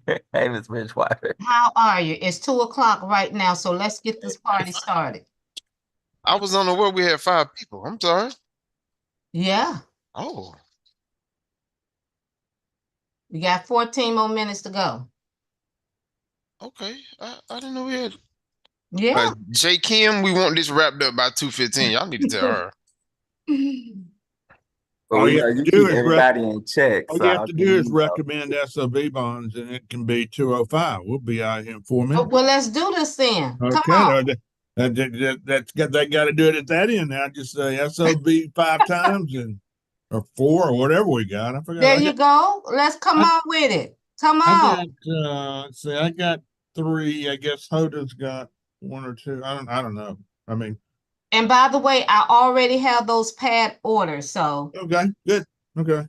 Hey, Miss Bridgewater. How are you? It's 2 o'clock right now, so let's get this party started. I was unaware we had 5 people. I'm sorry. Yeah, Oh, we got 14 more minutes to go. okay. I didn't know we had. Yeah. J. Kim, we want this wrapped up by 2:15. Y'all need to tell her. But All we you know have you to do keep is everybody in check, all so you have how to can do is you know? recommend SOB bonds, and it can be 205. We'll be out here in 4 minutes. Well, let's do this then. Come Okay, on. that's got they got to do it at that end now. Just say SOB 5 times and or four or whatever we got. I forgot. There you go. Let's come I, on with it. Come I on. got let's see, I got three. I guess Hoda's got one or two. I don't know. I mean, And by the way, I already have those pad orders, so okay, good. Okay,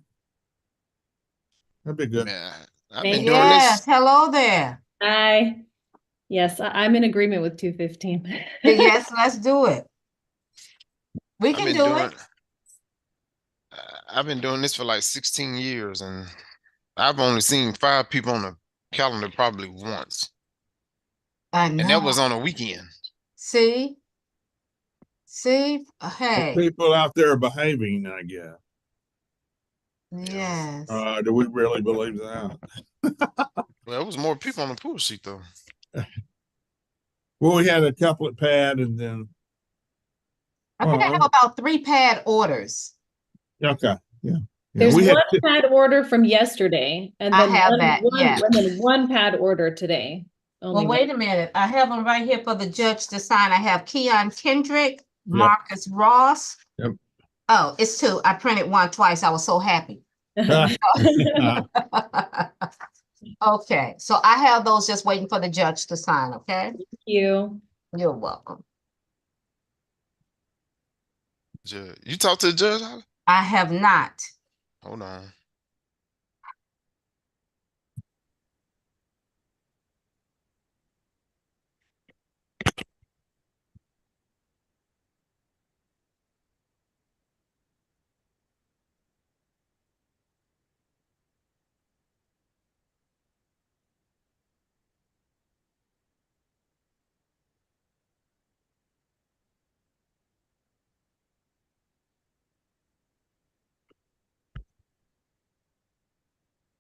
that'd be good. Man, I've been Thank doing yes. this. Hello there. I yes, I'm in agreement with 215. Yes, let's do it. We I've can been do it. doing. I've been doing this for like 16 years, and I've only seen 5 people on the calendar probably once, I and that was know. on a weekend. See? See? Well, Hey. people out there are behaving, I guess. Yeah. Yes. Do we really believe that? Well, there was more people on the pool sheet though. Well, we had a couple at pad, and then I think I have about 3 pad orders. okay, yeah, yeah. There's We had one pad order from yesterday, and I then have that. Yes. one pad order today. Well, Only one. wait a minute. I have them right here for the judge to sign. I have Keon Kendrick, yep, Marcus Ross. yep. Oh, it's two. I printed one twice. I was so happy. Thank Okay, so I have those just waiting for the judge to sign, okay? you. You're welcome. You talked to the judge, Holly? I have not. Hold on.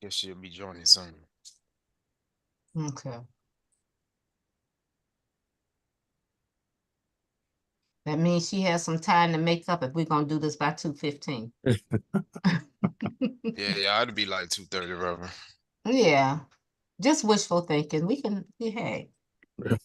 Guess she'll be joining soon. Okay. That means she has some time to make up if we're gonna do this by 2:15. Yeah, I'd be like 2:30, Reverend. Yeah, just wishful thinking. We can, hey. Like,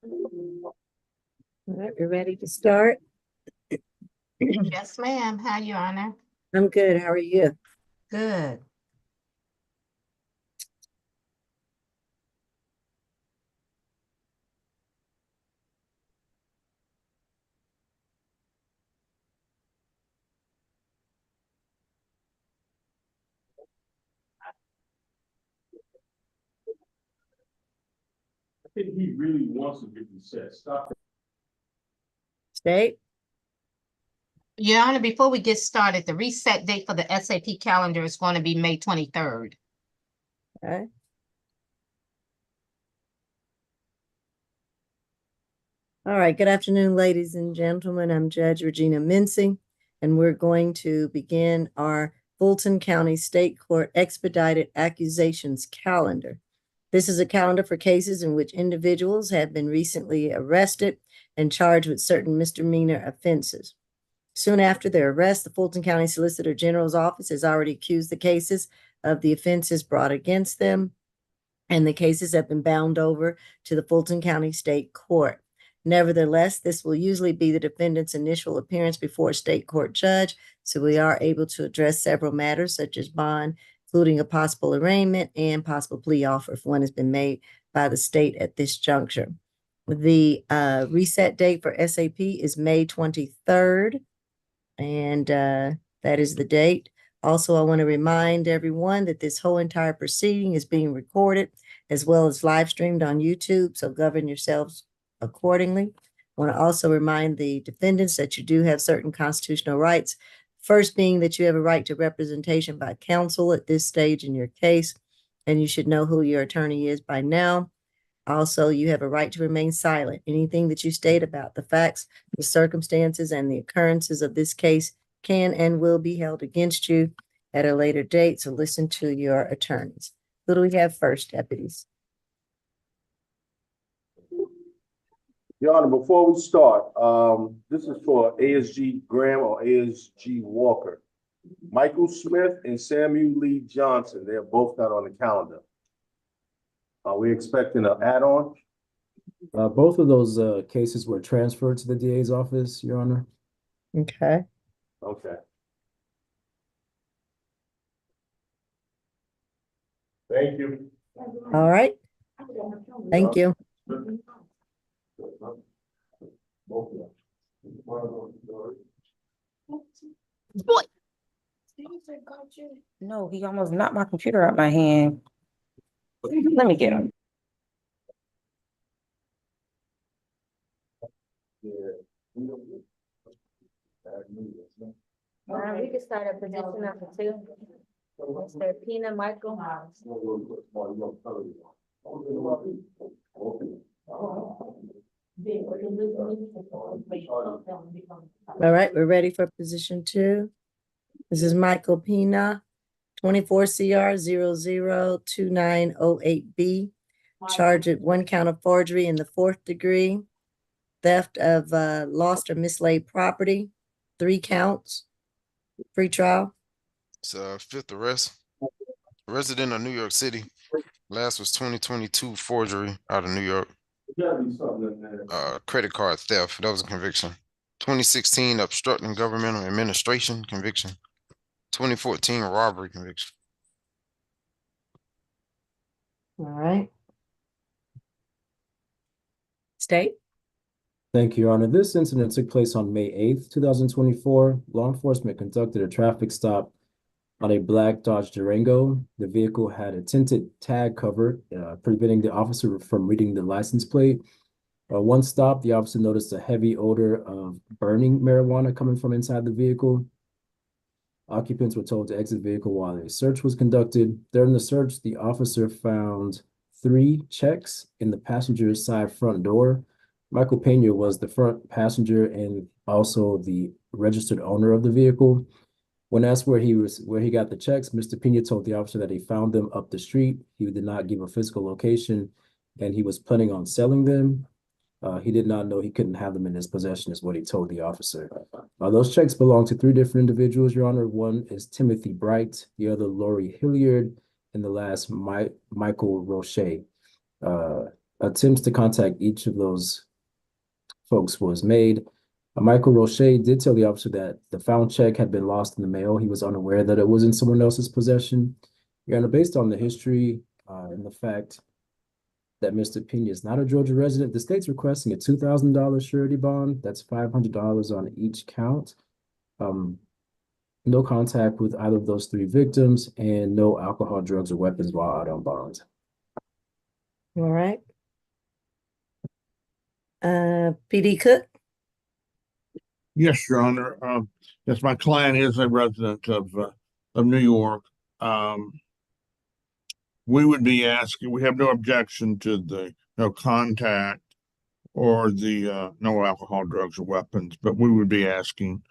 All right, we're ready to start. Yes, ma'am. How you, Honor? I'm good. How are you? Good. I think he really wants to get reset. Stop. State? Your Honor, before we get started, the reset date for the SAP calendar is going to be May 23rd. Okay. All right, good afternoon, ladies and gentlemen. I'm Judge Regina Mincing, and we're going to begin our Fulton County State Court Expedited Accusations calendar. This is a calendar for cases in which individuals have been recently arrested and charged with certain misdemeanor offenses. Soon after their arrest, the Fulton County Solicitor General's office has already accused the cases of the offenses brought against them, and the cases have been bound over to the Fulton County State Court. Nevertheless, this will usually be the defendant's initial appearance before a state court judge, so we are able to address several matters such as bond, including a possible arraignment and possible plea offer if one has been made by the state at this juncture. The reset date for SAP is May 23rd, and that is the date. Also, I want to remind everyone that this whole entire proceeding is being recorded as well as live streamed on YouTube, so govern yourselves accordingly. I want to also remind the defendants that you do have certain constitutional rights. First being that you have a right to representation by counsel at this stage in your case, and you should know who your attorney is by now. Also, you have a right to remain silent. Anything that you state about the facts, the circumstances, and the occurrences of this case can and will be held against you at a later date, so listen to your attorneys. Who do we have first, deputies? Your Honor, before we start, this is for ASG Graham or ASG Walker. Michael Smith and Samuel Lee Johnson, they're both not on the calendar. Are we expecting an add-on? Both of those cases were transferred to the DA's office, Your Honor. Okay. Okay. Thank you. All right. Thank you. Boy. No, he almost knocked my computer out my hand. Let me get him. We can start at position number 2. Mr. Pina Michael. All right, we're ready for position 2. This is Michael Pina, 24 CR 002908B, charged with 1 count of forgery in the 4th degree, theft of lost or mislaid property, 3 counts, pre-trial. It's fifth arrest. Resident of New York City. Last was 2022 forgery out of New York. Credit card theft. That was a conviction. 2016 obstructing governmental administration conviction. 2014 robbery conviction. All right. State. Thank you, Your Honor. This incident took place on May 8th, 2024. Law enforcement conducted a traffic stop on a black Dodge Durango. The vehicle had a tinted tag cover, preventing the officer from reading the license plate. Once stopped, the officer noticed a heavy odor of burning marijuana coming from inside the vehicle. Occupants were told to exit the vehicle while a search was conducted. During the search, the officer found 3 checks in the passenger's side front door. Michael Pena was the front passenger and also the registered owner of the vehicle. When asked where he got the checks, Mr. Pena told the officer that he found them up the street. He did not give a physical location, and he was planning on selling them. He did not know he couldn't have them in his possession, is what he told the officer. Those checks belong to 3 different individuals, Your Honor. One is Timothy Bright, the other Lori Hilliard, and the last Michael Roche. attempts to contact each of those folks was made. Michael Roche did tell the officer that the found check had been lost in the mail. He was unaware that it was in someone else's possession. Your Honor, based on the history and the fact that Mr. Pena is not a Georgia resident, the state's requesting a $2,000 surety bond. That's $500 on each count. No contact with either of those three victims, and no alcohol, drugs, or weapons while out on bond. All right. PD Cook? Yes, Your Honor. Yes, my client is a resident of New York. We would be asking, we have no objection to the no contact or the no alcohol, drugs, or weapons, but we would be asking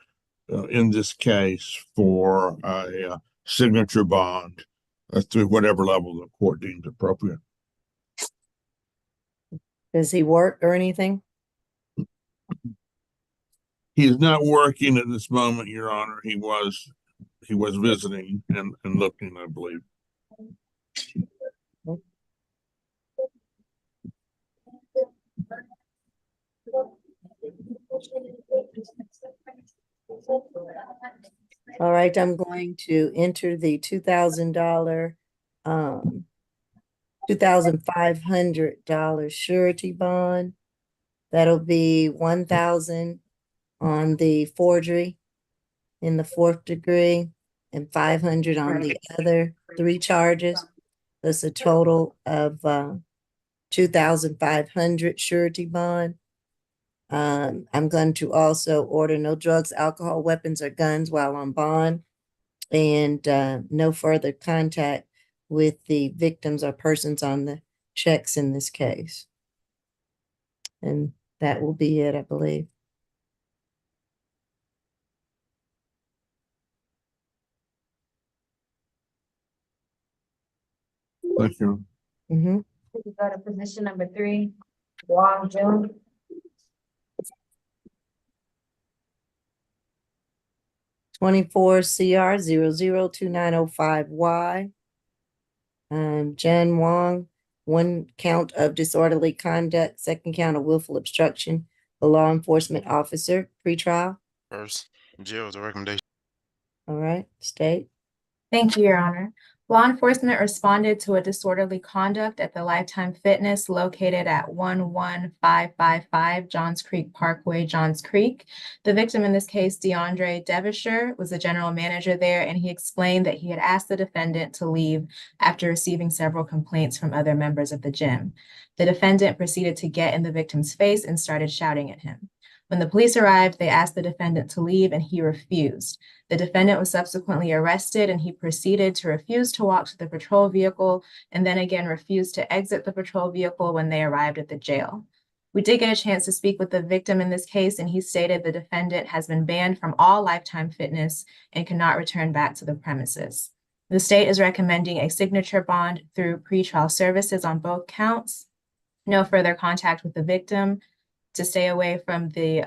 in this case for a signature bond through whatever level the court deems appropriate. Does he work or anything? He is not working at this moment, Your Honor. He was visiting and looking, I believe. All right, I'm going to enter the $2,000, $2,500 surety bond. That'll be 1,000 on the forgery in the 4th degree and 500 on the other 3 charges. That's a total of 2,500 surety bond. I'm going to also order no drugs, alcohol, weapons, or guns while on bond, and no further contact with the victims or persons on the checks in this case. And that will be it, I believe. Thank you. Mm-hmm. We go to position number 3, Wong Jun. 24 CR 002905Y. Jen Wong, 1 count of disorderly conduct, 2nd count of willful obstruction, a law enforcement officer, pretrial. First, jail is a recommendation. All right, state. Thank you, Your Honor. Law enforcement responded to a disorderly conduct at the Lifetime Fitness located at 11555 Johns Creek Parkway, Johns Creek. The victim in this case, DeAndre Devonshire, was the general manager there, and he explained that he had asked the defendant to leave after receiving several complaints from other members of the gym. The defendant proceeded to get in the victim's face and started shouting at him. When the police arrived, they asked the defendant to leave, and he refused. The defendant was subsequently arrested, and he proceeded to refuse to walk to the patrol vehicle and then again refused to exit the patrol vehicle when they arrived at the jail. We did get a chance to speak with the victim in this case, and he stated the defendant has been banned from all Lifetime Fitness and cannot return back to the premises. The state is recommending a signature bond through pretrial services on both counts, no further contact with the victim, to stay away from the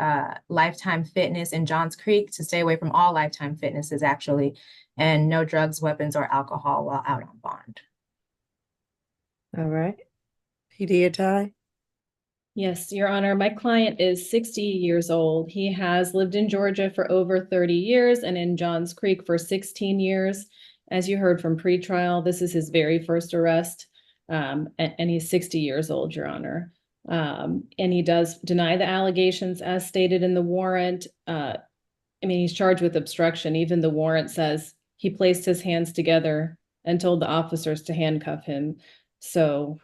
Lifetime Fitness in Johns Creek, to stay away from all Lifetime Fitnesses actually, and no drugs, weapons, or alcohol while out on bond. All right. PD Atai? Yes, Your Honor, my client is 60 years old. He has lived in Georgia for over 30 years and in Johns Creek for 16 years. As you heard from pretrial, this is his very first arrest, and he's 60 years old, Your Honor. And he does deny the allegations as stated in the warrant. I mean, he's charged with obstruction. Even the warrant says he placed his hands together and told the officers to handcuff him. So,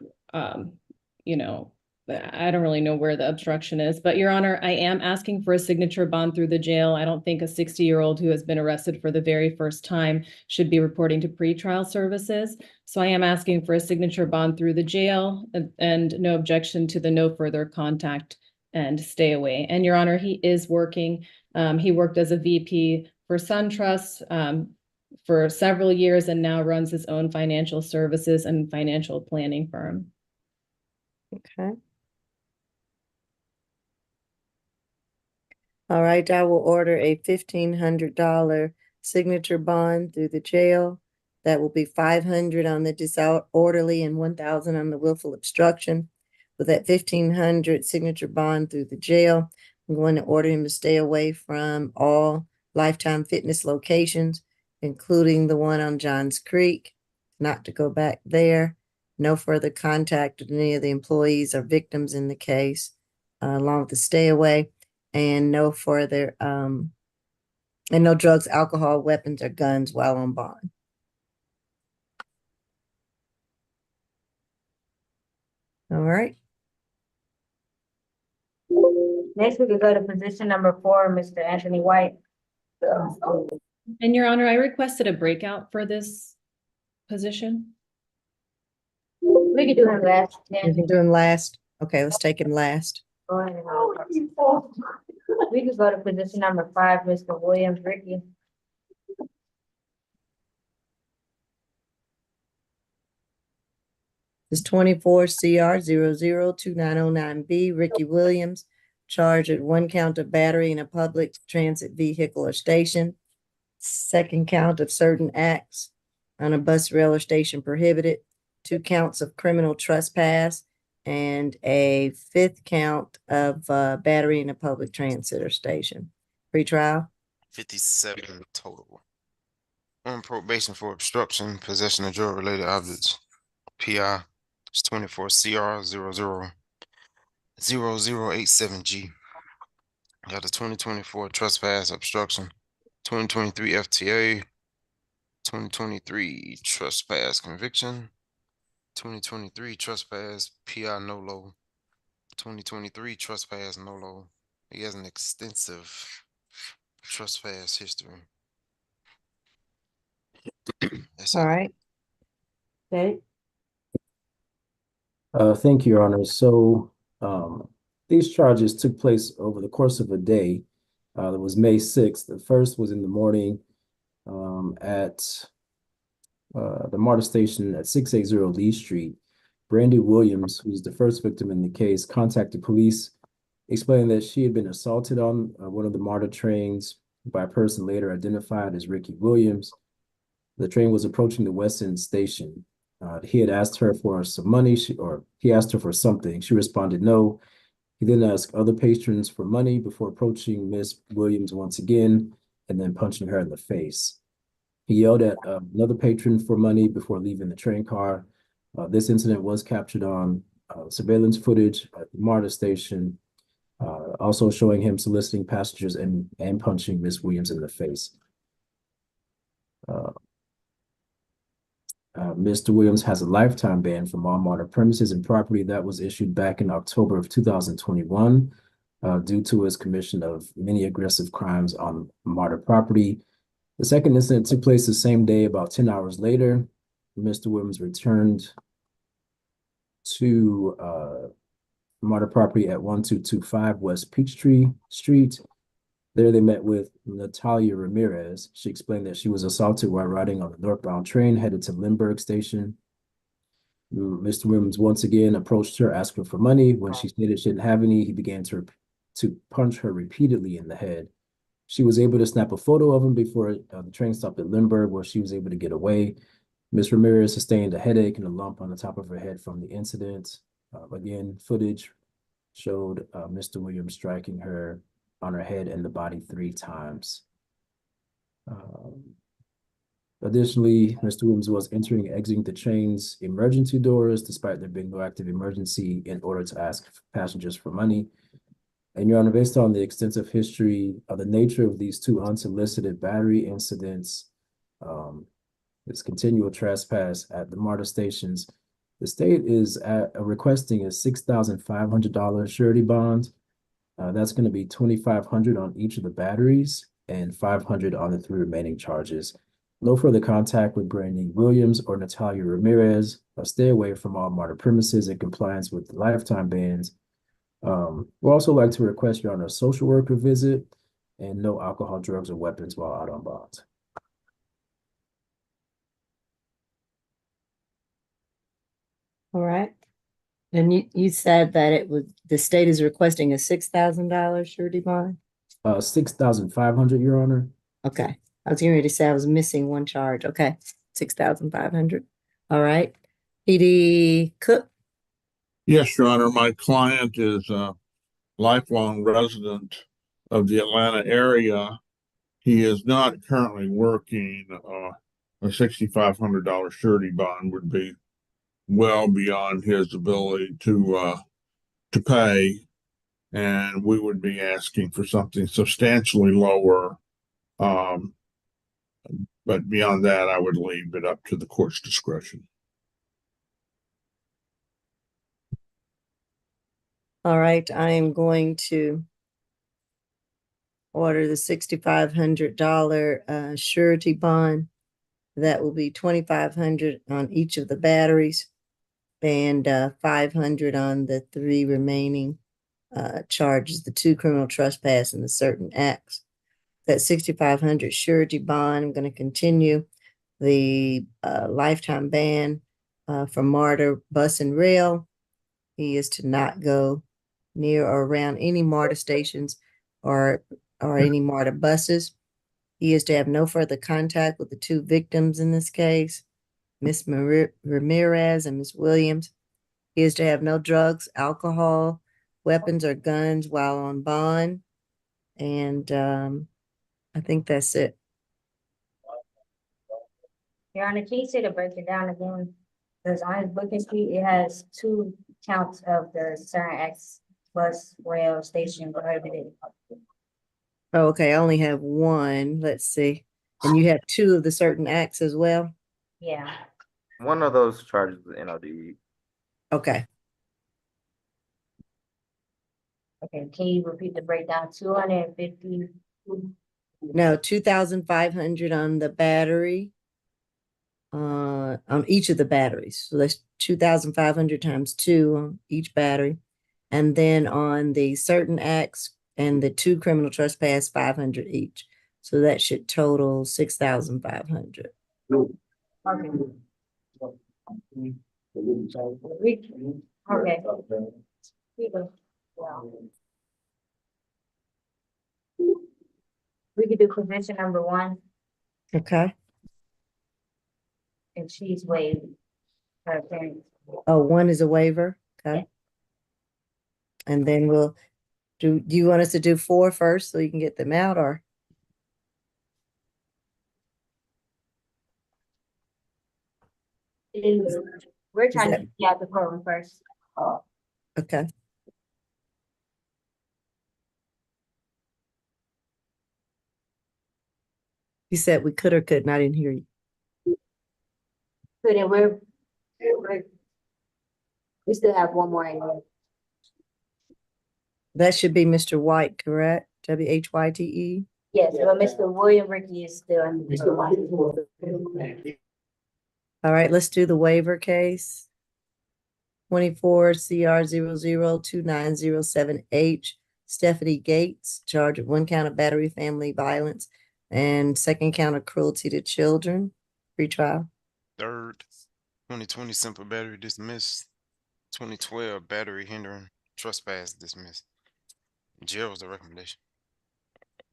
you know, I don't really know where the obstruction is, but Your Honor, I am asking for a signature bond through the jail. I don't think a 60-year-old who has been arrested for the very first time should be reporting to pretrial services. So I am asking for a signature bond through the jail and no objection to the no further contact and stay away. And Your Honor, he is working. He worked as a VP for SunTrust for several years and now runs his own financial services and financial planning firm. Okay. All right, I will order a $1,500 signature bond through the jail. That will be 500 on the disorderly and 1,000 on the willful obstruction. with that 1,500 signature bond through the jail. I'm going to order him to stay away from all Lifetime Fitness locations, including the one on Johns Creek, not to go back there. No further contact with any of the employees or victims in the case, along with the stay away, and no further, and no drugs, alcohol, weapons, or guns while on bond. All right. Next, we could go to position number 4, Mr. Anthony White. And Your Honor, I requested a breakout for this position. We could do him last. We can do him last. Okay, let's take him last. Go ahead and we could go to position number 5, Mr. Williams Ricky. It's 24 CR 002909B, Ricky Williams, charged with 1 count of battery in a public transit vehicle or station, 2nd count of certain acts on a bus, rail, or station prohibited, 2 counts of criminal trespass, and a 5th count of battery in a public transit or station. Pretrial. 57 total. On probation for obstruction, possession of drug-related objects. PI is 24 CR 000087G. Got a 2024 trespass obstruction, 2023 FTA, 2023 trespass conviction, 2023 trespass PI NOLO, 2023 trespass NOLO. He has an extensive trespass history. That's All it. right. Okay. Thank you, Your Honor. So, these charges took place over the course of a day. That was May 6th. The first was in the morning, at the MARTA station at 680 Lee Street. Brandy Williams, who's the first victim in the case, contacted police, explaining that she had been assaulted on one of the MARTA trains by a person later identified as Ricky Williams. The train was approaching the West End station. He had asked her for some money, he asked her for something. She responded no. He then asked other patrons for money before approaching Miss Williams once again and then punching her in the face. He yelled at another patron for money before leaving the train car. This incident was captured on surveillance footage at the MARTA station, also showing him soliciting passengers and punching Miss Williams in the face. Mr. Williams has a lifetime ban from all MARTA premises and property that was issued back in October of 2021 due to his commission of many aggressive crimes on MARTA property. The second incident took place the same day, about 10 hours later. Mr. Williams returned to MARTA property at 1225 West Peachtree Street. There they met with Natalia Ramirez. She explained that she was assaulted while riding on the northbound train headed to Lindbergh Station. Mr. Williams once again approached her asking for money. When she stated she didn't have any, he began to punch her repeatedly in the head. She was able to snap a photo of him before the train stopped at Lindbergh, where she was able to get away. Ms. Ramirez sustained a headache and a lump on the top of her head from the incident. Again, footage showed Mr. Williams striking her on her head and the body 3 times. Additionally, Mr. Williams was entering and exiting the train's emergency doors despite there being no active emergency in order to ask passengers for money. And Your Honor, based on the extensive history of the nature of these 2 unsolicited battery incidents, this continual trespass at the MARTA stations, the state is requesting a $6,500 surety bond. That's going to be $2,500 on each of the batteries and $500 on the 3 remaining charges. No further contact with Brandy Williams or Natalia Ramirez. Stay away from all MARTA premises in compliance with the lifetime bans. We'd also like to request, Your Honor, a social worker visit and no alcohol, drugs, or weapons while out on bond. All right. And you said that the state is requesting a $6,000 surety bond? $6,500, Your Honor. Okay. I was getting ready to say I was missing 1 charge. Okay. $6,500. All right. PD Cook. Yes, Your Honor, my client is a lifelong resident of the Atlanta area. He is not currently working. A $6,500 surety bond would be well beyond his ability to pay, and we would be asking for something substantially lower. Um, but beyond that, I would leave it up to the court's discretion. All right, I am going to order the $6,500 surety bond. That will be $2,500 on each of the batteries and $500 on the three remaining charges, the 2 criminal trespass and the certain acts. That $6,500 surety bond, I'm going to continue the lifetime ban for MARTA bus and rail. He is to not go near or around any MARTA stations or any MARTA buses. He is to have no further contact with the 2 victims in this case, Miss Ramirez and Miss Williams. He is to have no drugs, alcohol, weapons, or guns while on bond. And I think that's it. Your Honor, can you say to break it down again? Because on his booking sheet, it has 2 counts of the certain X bus rail station prohibited. Oh, okay, I only have 1. Let's see. And you have 2 of the certain acts as well? Yeah. One of those charges is NOD. Okay. Okay, can you repeat the breakdown? 250. No, 2,500 on the battery. On each of the batteries. So that's 2,500 times 2 on each battery. And then on the certain acts and the 2 criminal trespass, 500 each. So that should total 6,500. Okay. Okay. We could do convention number 1, Okay. and she's waived her appearance. Oh, 1 is a waiver. Okay. And then we'll do you want us to do 4 first so you can get them out, or? We're trying to get out the program first. Okay. You said we could or couldn't. I didn't hear you. So then we still have 1 more in here. That should be Mr. White, correct? WHYTE. Yes, but Mr. William Ricky is still in Mr. White. All right, let's do the waiver case. 24 CR 002907H. Stephanie Gates, charged with 1 count of battery family violence and 2nd count of cruelty to children. Pretrial. 3rd, 2020 simple battery dismissed. 2012 battery hindering trespass dismissed. Jail was the recommendation.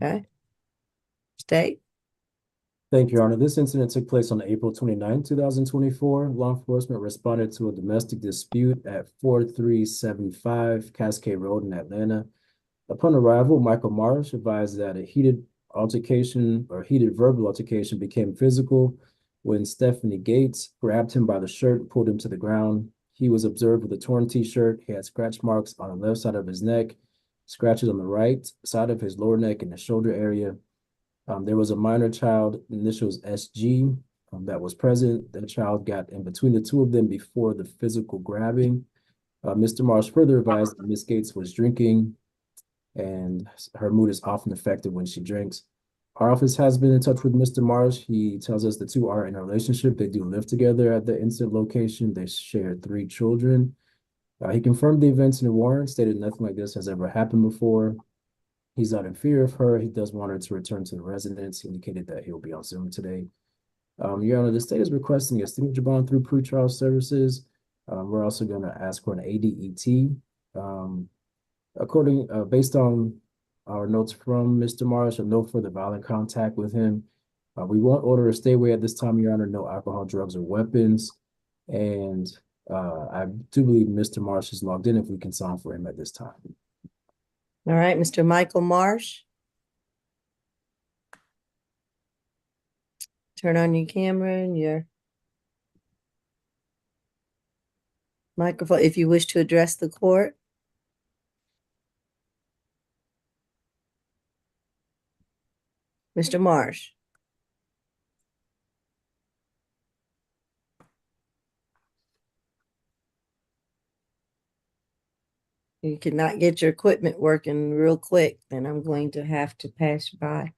Okay. State. Thank you, Your Honor. This incident took place on April 29, 2024. Law enforcement responded to a domestic dispute at 4375 Cascade Road in Atlanta. Upon arrival, Michael Marsh advised that a heated verbal altercation became physical when Stephanie Gates grabbed him by the shirt and pulled him to the ground. He was observed with a torn t-shirt. He had scratch marks on the left side of his neck, scratches on the right side of his lower neck and the shoulder area. There was a minor child, initials SG, that was present. The child got in between the 2 of them before the physical grabbing. Mr. Marsh further advised that Ms. Gates was drinking and her mood is often affected when she drinks. Our office has been in touch with Mr. Marsh. He tells us the 2 are in a relationship. They do live together at the incident location. They share 3 children. He confirmed the events in the warrant, stated nothing like this has ever happened before. He's not in fear of her. He does want her to return to the residence. He indicated that he'll be on Zoom today. Your Honor, the state is requesting a signature bond through pretrial services. We're also going to ask for an ADET. Based on our notes from Mr. Marsh, a note for the violent contact with him. We won't order a stay away at this time, Your Honor. No alcohol, drugs, or weapons. And I do believe Mr. Marsh is logged in if we can sign for him at this time. All right, Mr. Michael Marsh. Turn on your camera and your microphone if you wish to address the court. Mr. Marsh. You cannot get your equipment working real quick, then I'm going to have to pass you by.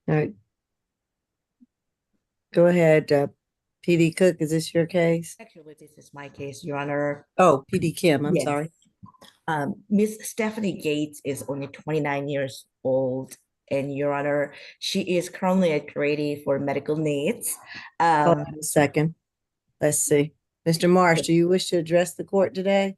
All right. Go ahead, PD Cook, is this your case? Actually, this is my case, Your Honor. Oh, PD Kim, I'm Yes. sorry. Miss Stephanie Gates is only 29 years old, and Your Honor, she is currently at Grady for medical needs. Hold on a second. Let's see. Mr. Marsh, do you wish to address the court today?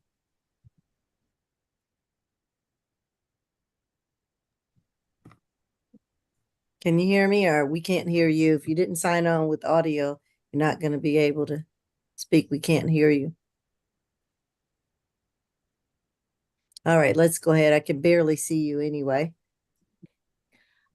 Can you hear me, or we can't hear you? If you didn't sign on with audio, you're not going to be able to speak. We can't hear you. All right, let's go ahead. I can barely see you anyway.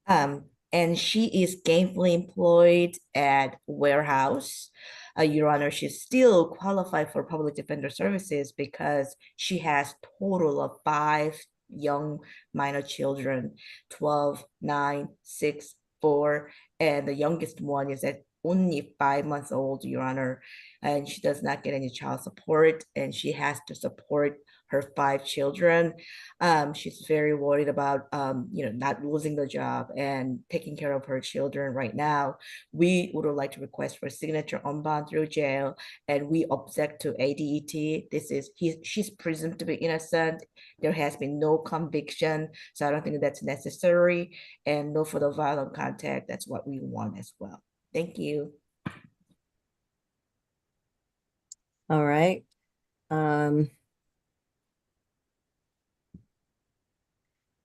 And she is gainfully employed at warehouse. Your Honor, she's still qualified for public defender services because she has total of 5 young minor children, 12, 9, 6, 4, and the youngest one is at only 5 months old, Your Honor, and she does not get any child support, and she has to support her 5 children. She's very worried about, not losing the job and taking care of her children right now. We would like to request for signature on bond through jail, and we object to ADET. She's presumed to be innocent. There has been no conviction, so I don't think that's necessary, and no further violent contact. That's what we want as well. Thank you. All right.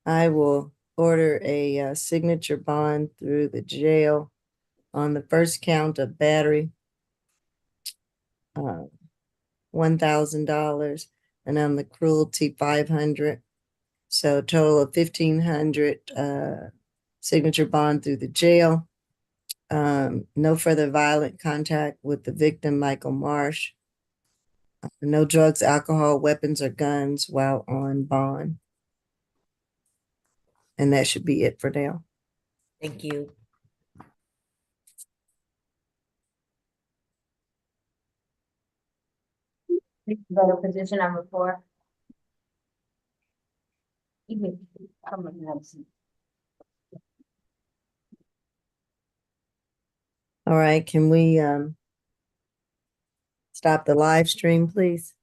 I will order a signature bond through the jail on the first count of battery, $1,000, and on the cruelty, $500. So a total of $1,500 signature bond through the jail. No further violent contact with the victim, Michael Marsh. No drugs, alcohol, weapons, or guns while on bond. And that should be it for now. Thank you. Go to position number 4. You can come and have a seat. All right, can we stop the live stream, please?